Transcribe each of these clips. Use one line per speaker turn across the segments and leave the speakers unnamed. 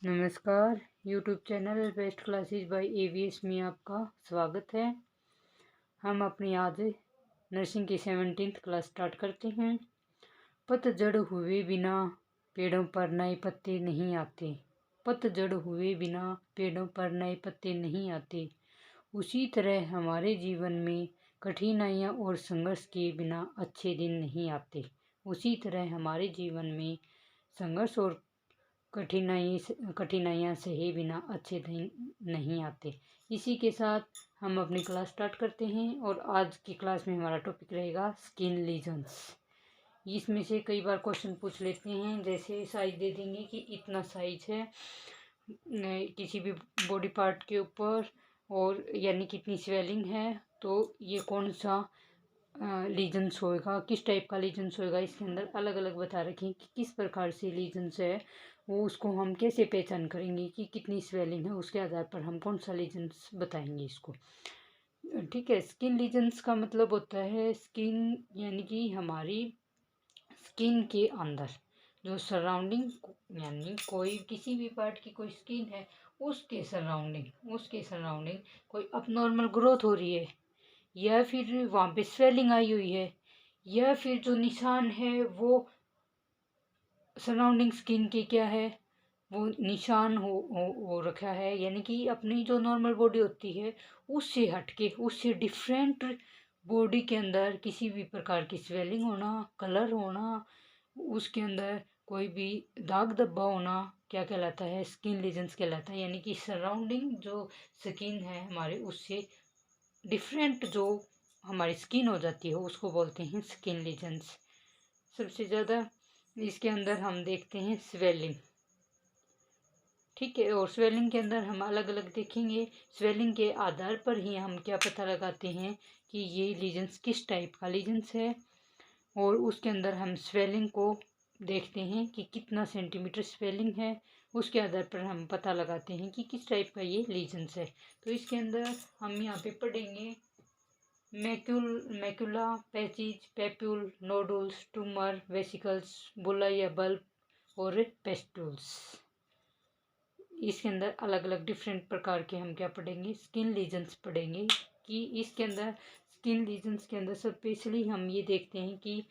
नमस्कार। YouTube channel best classes bye ABS में आपका स्वागत है। हम अपनी आज नर्सिंग की 17th क्लास स्टार्ट करते हैं। पतझड़ हुए बिना पेड़ों पर नए पत्ते नहीं आते। पतझड़ हुए बिना पेड़ों पर नए पत्ते नहीं आते। उसी तरह हमारे जीवन में कठिनाइयाँ और संघर्ष के बिना अच्छे दिन नहीं आते। उसी तरह हमारे जीवन में संघर्ष और कठिनाइयाँ सहे बिना अच्छे दिन नहीं आते। इसी के साथ हम अपनी क्लास स्टार्ट करते हैं और आज की क्लास में हमारा टॉपिक रहेगा स्किन लीजन्स। इसमें से कई बार क्वेश्चन पूछ लेते हैं, जैसे साइज दे देंगे कि इतना साइज है किसी भी बॉडी पार्ट के ऊपर और यानी कितनी स्वेलिंग है, तो ये कौन सा लीजन्स होएगा, किस टाइप का लीजन्स होएगा। इसके अंदर अलग अलग बता रखें कि किस प्रकार से लीजन्स है, वो उसको हम कैसे पहचान करेंगे कि कितनी स्वेलिंग है, उसके आधार पर हम कौन सा लीजन्स बताएंगे इसको। ठीक है। स्किन लीजन्स का मतलब होता है स्किन यानी कि हमारी स्किन के अंदर जो सराउंडिंग यानी कोई किसी भी पार्ट की कोई स्किन है उसके सराउंडिंग कोई अबनॉर्मल ग्रोथ हो रही है, या फिर वहाँ पे स्वेलिंग आई हुई है, या फिर जो निशान है वो सराउंडिंग स्किन के क्या है, वो निशान हो रखा है, यानी कि अपनी जो नॉर्मल बॉडी होती है उससे हटके उससे डिफरेंट बॉडी के अंदर किसी भी प्रकार की स्वेलिंग होना, कलर होना, उसके अंदर कोई भी दाग धब्बा होना क्या कहलाता है, स्किन लीजन्स कहलाता है। यानी कि सराउंडिंग जो स्किन है हमारे उससे डिफरेंट जो हमारी स्किन हो जाती है उसको बोलते हैं स्किन लीजन्स। सबसे ज़्यादा इसके अंदर हम देखते हैं स्वेलिंग। ठीक है। और स्वेलिंग के अंदर हम अलग अलग देखेंगे। स्वेलिंग के आधार पर ही हम क्या पता लगाते हैं कि ये लीजन्स किस टाइप का लीजन्स है, और उसके अंदर हम स्वेलिंग को देखते हैं कि कितना सेंटीमीटर स्वेलिंग है, उसके आधार पर हम पता लगाते हैं कि किस टाइप का ये लीजन्स है। तो इसके अंदर हम यहाँ पे पढ़ेंगे macula, patches, papule, nodules, tumour, vesicles, bulla या बल्ब और पेस्टुल्स। इसके अंदर अलग अलग डिफरेंट प्रकार के हम क्या पढ़ेंगे, स्किन लीजन्स पढ़ेंगे। कि इसके अंदर स्किन लीजन्स के अंदर स्पेशली हम ये देखते हैं कि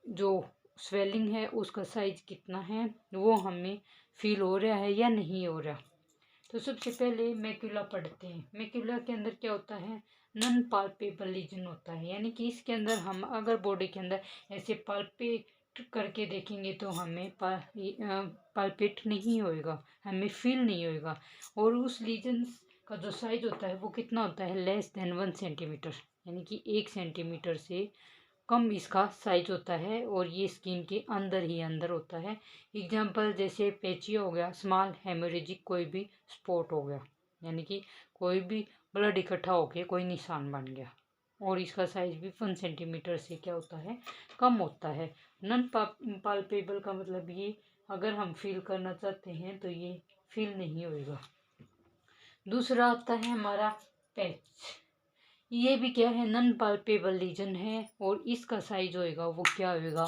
जो स्वेलिंग है उसका साइज कितना है, वो हमें फील हो रहा है या नहीं हो रहा। तो सबसे पहले मैक्यूला पढ़ते हैं। मैक्यूला के अंदर क्या होता है, नॉन पाल्पेबल लीजन होता है, यानी कि इसके अंदर हम अगर बॉडी के अंदर ऐसे पाल्पेट करके देखेंगे तो हमें पाल्पेट नहीं होएगा, हमें फील नहीं होएगा। और उस लीजन का जो साइज होता है वो कितना होता है, लेस देन 1 सेंटीमीटर, यानी कि 1 सेंटीमीटर से कम इसका साइज होता है, और ये स्किन के अंदर ही अंदर होता है। एग्जाम्पल जैसे पेचिया हो गया, स्मॉल हेमोरेजिक कोई भी स्पॉट हो गया, यानी कि कोई भी ब्लड इकट्ठा होके कोई निशान बन गया, और इसका साइज भी 1 सेंटीमीटर से क्या होता है, कम होता है। नॉन पाल्पेबल का मतलब ये अगर हम फील करना चाहते हैं तो ये फील नहीं होएगा। दूसरा आता है हमारा पैच। ये भी क्या है, नॉन पाल्पेबल लीजन है, और इसका साइज होएगा वो क्या होएगा,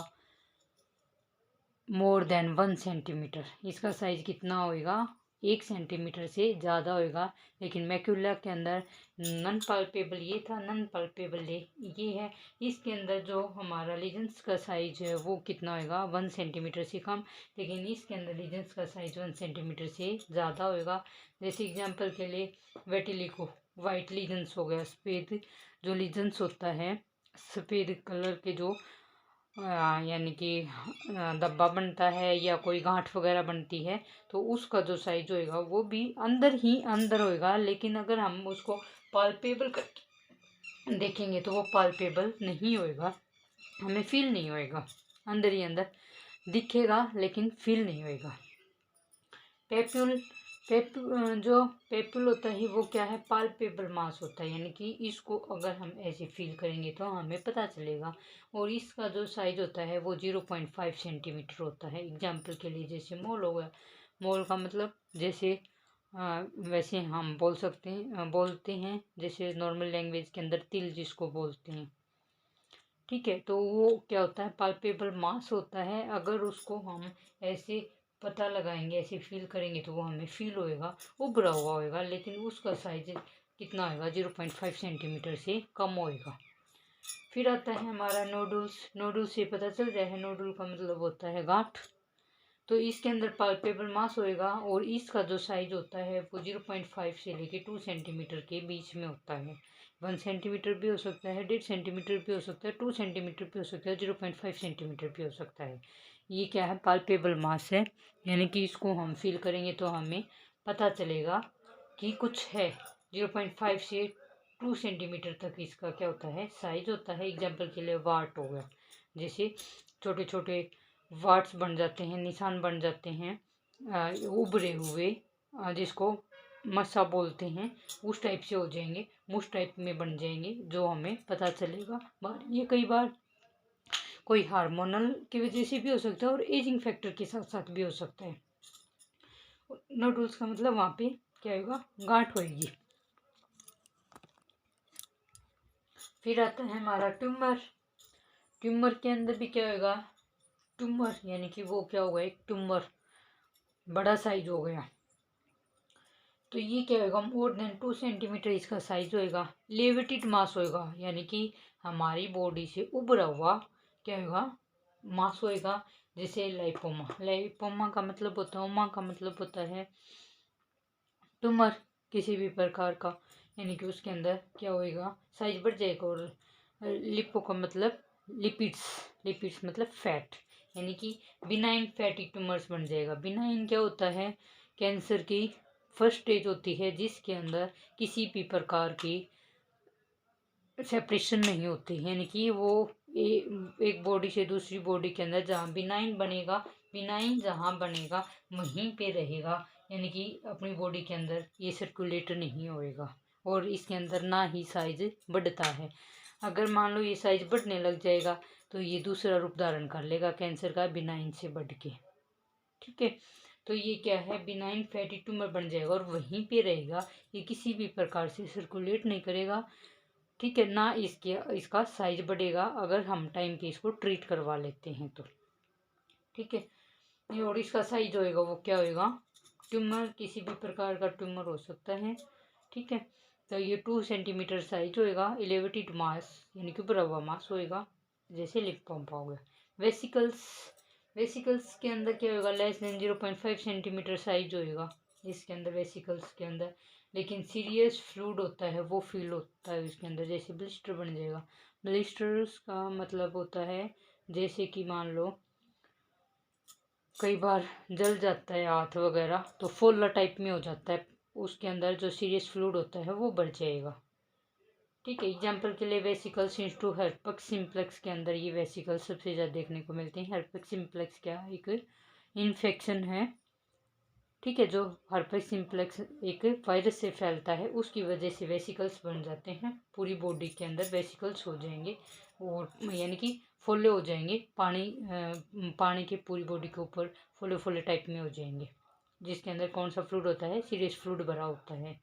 मोर देन 1 सेंटीमीटर। इसका साइज कितना होएगा, 1 सेंटीमीटर से ज़्यादा होएगा। लेकिन मैक्यूला के अंदर नॉन पाल्पेबल ये था, नॉन पाल्पेबल ये है। इसके अंदर जो हमारा लीजन्स का साइज है वो कितना होएगा, 1 सेंटीमीटर से कम, लेकिन इसके अंदर लीजन्स का साइज 1 सेंटीमीटर से ज़्यादा होएगा। जैसे एग्जाम्पल के लिए वेटिलिको, वाइट लीजन्स हो गया, सफ़ेद जो लीजन्स होता है, सफ़ेद कलर के जो यानी कि धब्बा बनता है या कोई गांठ वगैरह बनती है, तो उसका जो साइज होएगा वो भी अंदर ही अंदर होएगा। लेकिन अगर हम उसको पाल्पेबल करके देखेंगे तो वो पाल्पेबल नहीं होएगा, हमें फील नहीं होएगा, अंदर ही अंदर दिखेगा लेकिन फील नहीं होएगा। पेप्यूल जो पेप्यूल होता है वो क्या है, पाल्पेबल मास होता है, यानी कि इसको अगर हम ऐसे फील करेंगे तो हमें पता चलेगा। और इसका जो साइज होता है वो 0.5 सेंटीमीटर होता है। एग्जाम्पल के लिए जैसे मोल हो गया, मोल का मतलब जैसे वैसे हम बोलते हैं जैसे नॉर्मल लैंग्वेज के अंदर तिल जिसको बोलते हैं। ठीक है। तो वो क्या होता है, पाल्पेबल मास होता है। अगर उसको हम ऐसे पता लगाएंगे, ऐसे फील करेंगे तो वो हमें फील होएगा उभरा हुआ होएगा, लेकिन उसका साइज कितना होएगा 0.5 सेंटीमीटर से कम होएगा। फिर आता है हमारा नोडल्स। नोडल्स से पता चल जाए है, नोडल का मतलब होता है गांठ। तो इसके अंदर पाल्पेबल मास होएगा और इसका जो साइज होता है वो 0.5 से लेके 2 सेंटीमीटर के बीच में होता है। 1 सेंटीमीटर भी हो सकता है, 1.5 सेंटीमीटर भी हो सकता है, 2 सेंटीमीटर भी हो सकता है, 0.5 सेंटीमीटर भी हो सकता है। ये क्या है, पाल्पेबल मास है, यानी कि इसको हम फील करेंगे तो हमें पता चलेगा कि कुछ है। 0.5 से 2 सेंटीमीटर तक इसका क्या होता है, साइज होता है। एग्जाम्पल के लिए वाट हो गया, जैसे छोटे छोटे वाट्स बन जाते हैं, निशान बन जाते हैं उभरे हुए, जिसको मसा बोलते हैं, उस टाइप से हो जाएंगे, मुश टाइप में बन जाएंगे, जो हमें पता चलेगा। ये कई बार कोई हार्मोनल की वजह से भी हो सकता है और एजिंग फैक्टर के साथ साथ भी हो सकता है। नोडल्स का मतलब वहाँ पे क्या होगा, गांठ होएगी। फिर आता है हमारा ट्यूमर। ट्यूमर के अंदर भी क्या होगा, ट्यूमर यानी कि वो क्या होगा, एक ट्यूमर बड़ा साइज हो गया। तो ये क्या होगा, मोर देन 2 सेंटीमीटर इसका साइज होएगा। लेविटेड मास होएगा, यानी कि हमारी बॉडी से उभरा हुआ क्या होगा, मास होएगा। जैसे लाइपोमा, लाइपोमा का मतलब होता है, ओमा का मतलब होता है ट्यूमर किसी भी प्रकार का, यानी कि उसके अंदर क्या होएगा, साइज बढ़ जाएगा। और लिपो का मतलब लिपिड्स, लिपिड्स मतलब फैट, यानी कि बिनाइन फैटी ट्यूमर्स बन जाएगा। बिनाइन क्या होता है, कैंसर की फर्स्ट स्टेज होती है जिसके अंदर किसी भी प्रकार की सेपरेशन नहीं होती, यानी कि वो एक बॉडी से दूसरी बॉडी के अंदर जहाँ बिनाइन बनेगा, बिनाइन जहाँ बनेगा वहीं पे रहेगा, यानी कि अपनी बॉडी के अंदर ये सर्कुलेट नहीं होएगा और इसके अंदर ना ही साइज बढ़ता है। अगर मान लो ये साइज बढ़ने लग जाएगा तो ये दूसरा रूप धारण कर लेगा कैंसर का, बिनाइन से बढ़ के। ठीक है, तो ये क्या है, बिनाइन फैटी ट्यूमर बन जाएगा और वहीं पे रहेगा, ये किसी भी प्रकार से सर्कुलेट नहीं करेगा। ठीक है ना, इसका साइज बढ़ेगा अगर हम टाइम पे इसको ट्रीट करवा लेते हैं तो। ठीक है, और इसका साइज होएगा वो क्या होएगा, ट्यूमर किसी भी प्रकार का ट्यूमर हो सकता है। ठीक है, तो ये 2 सेंटीमीटर साइज होएगा। एलिवेटेड मास यानी कि उभरा हुआ मास होएगा, जैसे लिम्फोमा हो गया। वेसिकल्स, वेसिकल्स के अंदर क्या होगा, लेस देन 0.5 सेंटीमीटर साइज होएगा इसके अंदर, वेसिकल्स के अंदर। लेकिन सीरियस फ्लूइड होता है वो फील होता है उसके अंदर, जैसे ब्लिस्टर बन जाएगा। ब्लिस्टर्स का मतलब होता है, जैसे कि मान लो कई बार जल जाता है हाथ वगैरह तो फोल्ला टाइप में हो जाता है, उसके अंदर जो सीरियस फ्लूइड होता है वो बढ़ जाएगा। ठीक है, एग्जाम्पल के लिए वेसिकल्स इंटू हर्पेक्स सिम्प्लेक्स के अंदर ये वेसिकल्स सबसे ज़्यादा देखने को मिलते हैं। हर्पेक्स सिम्प्लेक्स क्या एक इन्फेक्शन है, ठीक है, जो हर्पेक्स सिम्प्लेक्स एक वायरस से फैलता है, उसकी वजह से वेसिकल्स बन जाते हैं, पूरी बॉडी के अंदर वेसिकल्स हो जाएंगे और यानी कि फोले हो जाएंगे, पानी के पूरी बॉडी के ऊपर फोले फोले टाइप में हो जाएंगे, जिसके अंदर कौन सा फ्लूइड होता है, सीरियस फ्लूइड भरा होता है।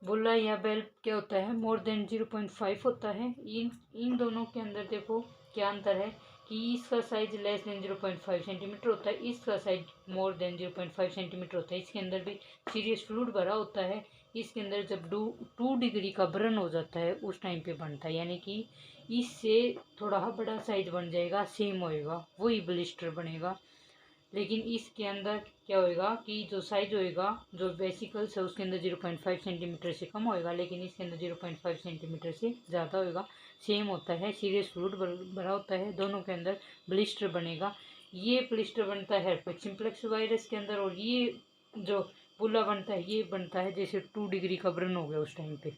बुल्ला या बेल्ब क्या होता है, मोर देन 0.5 होता है। इन दोनों के अंदर देखो क्या अंतर है कि इसका साइज लेस देन 0.5 सेंटीमीटर होता है, इसका साइज मोर देन 0.5 सेंटीमीटर होता है। इसके अंदर भी सीरियस फ्लूइड भरा होता है। इसके अंदर जब 2 डिग्री का बर्न हो जाता है उस टाइम पे बनता है, यानी कि इससे थोड़ा बड़ा साइज बन जाएगा, सेम होएगा, वही ब्लिस्टर बनेगा। लेकिन इसके अंदर क्या होएगा कि जो साइज होएगा, जो वेसिकल्स है उसके अंदर 0.5 सेंटीमीटर से कम होएगा, लेकिन इसके अंदर 0.5 सेंटीमीटर से ज़्यादा होएगा। सेम होता है, सीरियस फ्लूइड भरा होता है, दोनों के अंदर ब्लिस्टर बनेगा। ये ब्लिस्टर बनता है हर्पेक्स सिम्प्लेक्स वायरस के अंदर, और ये जो बुला बनता है ये बनता है जैसे 2 डिग्री का बर्न हो गया उस टाइम पे।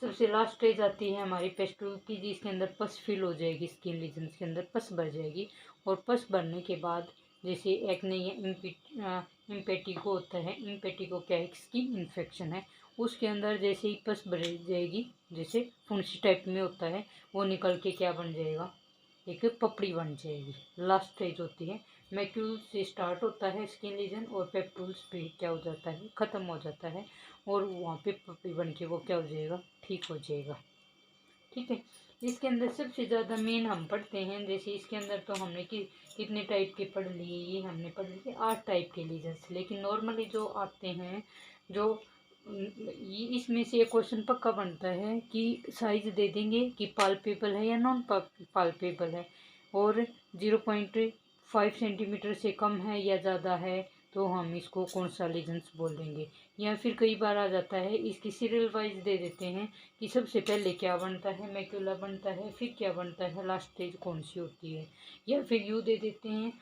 सबसे लास्ट स्टेज आती है हमारी पेस्टुल की, जिसके अंदर पस फिल हो जाएगी, स्किन लीजन्स के अंदर पस भर जाएगी। और पस भरने के बाद जैसे एक्ने या इम्पेटिको होता है, इम्पेटिको क्या एक स्किन इन्फेक्शन है, उसके अंदर जैसे ही पस भर जाएगी, जैसे फुंसी टाइप में होता है, वो निकल के क्या बन जाएगा, एक पपड़ी बन जाएगी। लास्ट स्टेज होती है, मैक्यूल से स्टार्ट होता है स्किन लीजन और पेप्टूल्स पे क्या हो जाता है, ख़त्म हो जाता है, और वहाँ पे पपड़ी बन के वो क्या हो जाएगा, ठीक हो जाएगा। ठीक है, इसके अंदर सबसे ज़्यादा मेन हम पढ़ते हैं, जैसे इसके अंदर तो हमने कितने टाइप के पढ़ लिए, ये हमने पढ़ लिए 8 टाइप के लीजन्स। लेकिन नॉर्मली जो आते हैं, जो इसमें से एक क्वेश्चन पक्का बनता है कि साइज दे देंगे कि पाल्पेबल है या नॉन पाल्पेबल है, और 0.5 सेंटीमीटर से कम है या ज़्यादा है तो हम इसको कौन सा लीजन्स बोल देंगे। या फिर कई बार आ जाता है इसकी सीरियल वाइज दे देते हैं कि सबसे पहले क्या बनता है, मैक्यूला बनता है, फिर क्या बनता है, लास्ट स्टेज कौन सी होती है। या फिर यूँ दे देते हैं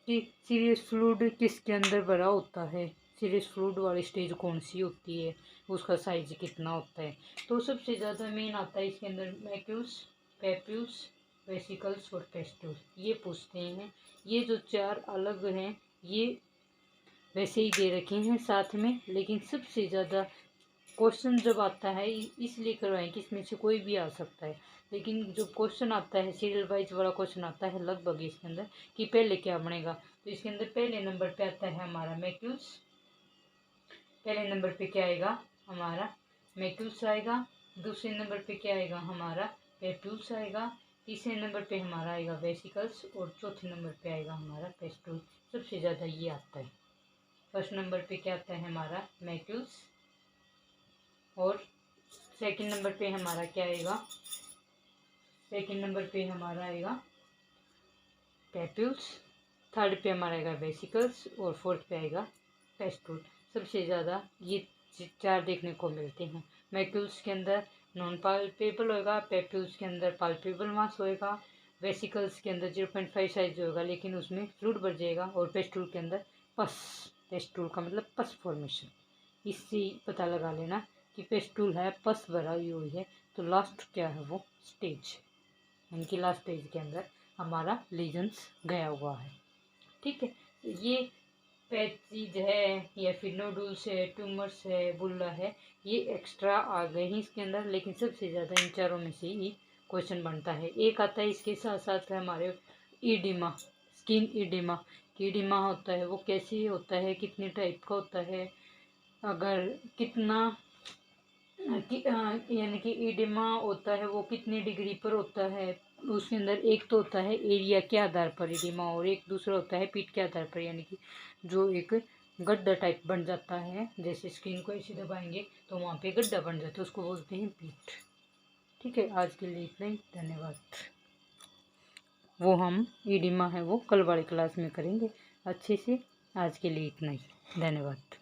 कि सीरियस फ्लूइड किसके अंदर भरा होता है, सीरियस फ्लूइड वाली स्टेज कौन सी होती है, उसका साइज कितना होता है। तो सबसे ज़्यादा मेन आता है इसके अंदर मैक्यूल्स, पेप्यूल्स, वेसिकल्स और पेस्ट्यूल्स, ये पूछते हैं। ये जो 4 अलग हैं ये वैसे ही दे रखे हैं साथ में, लेकिन सबसे ज़्यादा क्वेश्चन जब आता है इसलिए करवाएं कि इसमें से कोई भी आ सकता है। लेकिन जो क्वेश्चन आता है सीरियल वाइज वाला क्वेश्चन आता है लगभग इसके अंदर कि पहले क्या बनेगा, तो इसके अंदर पहले नंबर पे आता है हमारा मैक्यूल्स। पहले नंबर पे क्या आएगा, हमारा मैक्यूल्स आएगा। दूसरे नंबर पे क्या आएगा, हमारा पेप्यूल्स आएगा। तीसरे नंबर पे हमारा आएगा वेसिकल्स, और चौथे नंबर पे आएगा हमारा पेस्ट्यूल। सबसे ज़्यादा ये आता है। फर्स्ट नंबर पे क्या आता है हमारा मैक्यूल्स, और सेकंड नंबर पे हमारा क्या आएगा, सेकंड नंबर पे हमारा आएगा पेप्यूल्स, थर्ड पे हमारा आएगा वेसिकल्स, और फोर्थ पे आएगा पेस्ट्यूल। सबसे ज़्यादा ये 4 देखने को मिलते हैं। मैक्यूल्स के अंदर नॉन पाल्पेबल होगा, पेप्यूल्स के अंदर पाल्पेबल मास होएगा, वेसिकल्स के अंदर 0.5 साइज होगा लेकिन उसमें फ्लूइड भर जाएगा, और पेस्ट्यूल के अंदर पस, पेस्ट्यूल का मतलब पस फॉर्मेशन। इससे पता लगा लेना कि पेस्ट्यूल है, पस भरी हुई है, तो लास्ट क्या है वो स्टेज, इनकी लास्ट स्टेज के अंदर हमारा लीजन्स गया हुआ है। ठीक है, ये पैचीज है या फिर नोडुल्स है, ट्यूमर्स है, बुल्ला है, ये एक्स्ट्रा आ गए हैं इसके अंदर, लेकिन सबसे ज़्यादा इन चारों में से ही क्वेश्चन बनता है। एक आता है इसके साथ साथ हमारे ईडिमा, स्किन ईडिमा। ईडिमा होता है वो कैसे होता है, कितने टाइप का होता है, अगर कितना यानी कि ईडिमा होता है वो कितनी डिग्री पर होता है। उसके अंदर एक तो होता है एरिया के आधार पर ईडिमा, और एक दूसरा होता है पीठ के आधार पर, यानी कि जो एक गड्ढा टाइप बन जाता है, जैसे स्किन को ऐसे दबाएंगे तो वहाँ पे गड्ढा बन जाता है, उसको बोलते हैं पीठ। ठीक है, आज के लिए इतना ही, धन्यवाद। वो हम ईडिमा है वो कल वाली क्लास में करेंगे अच्छे से। आज के लिए इतना ही, धन्यवाद।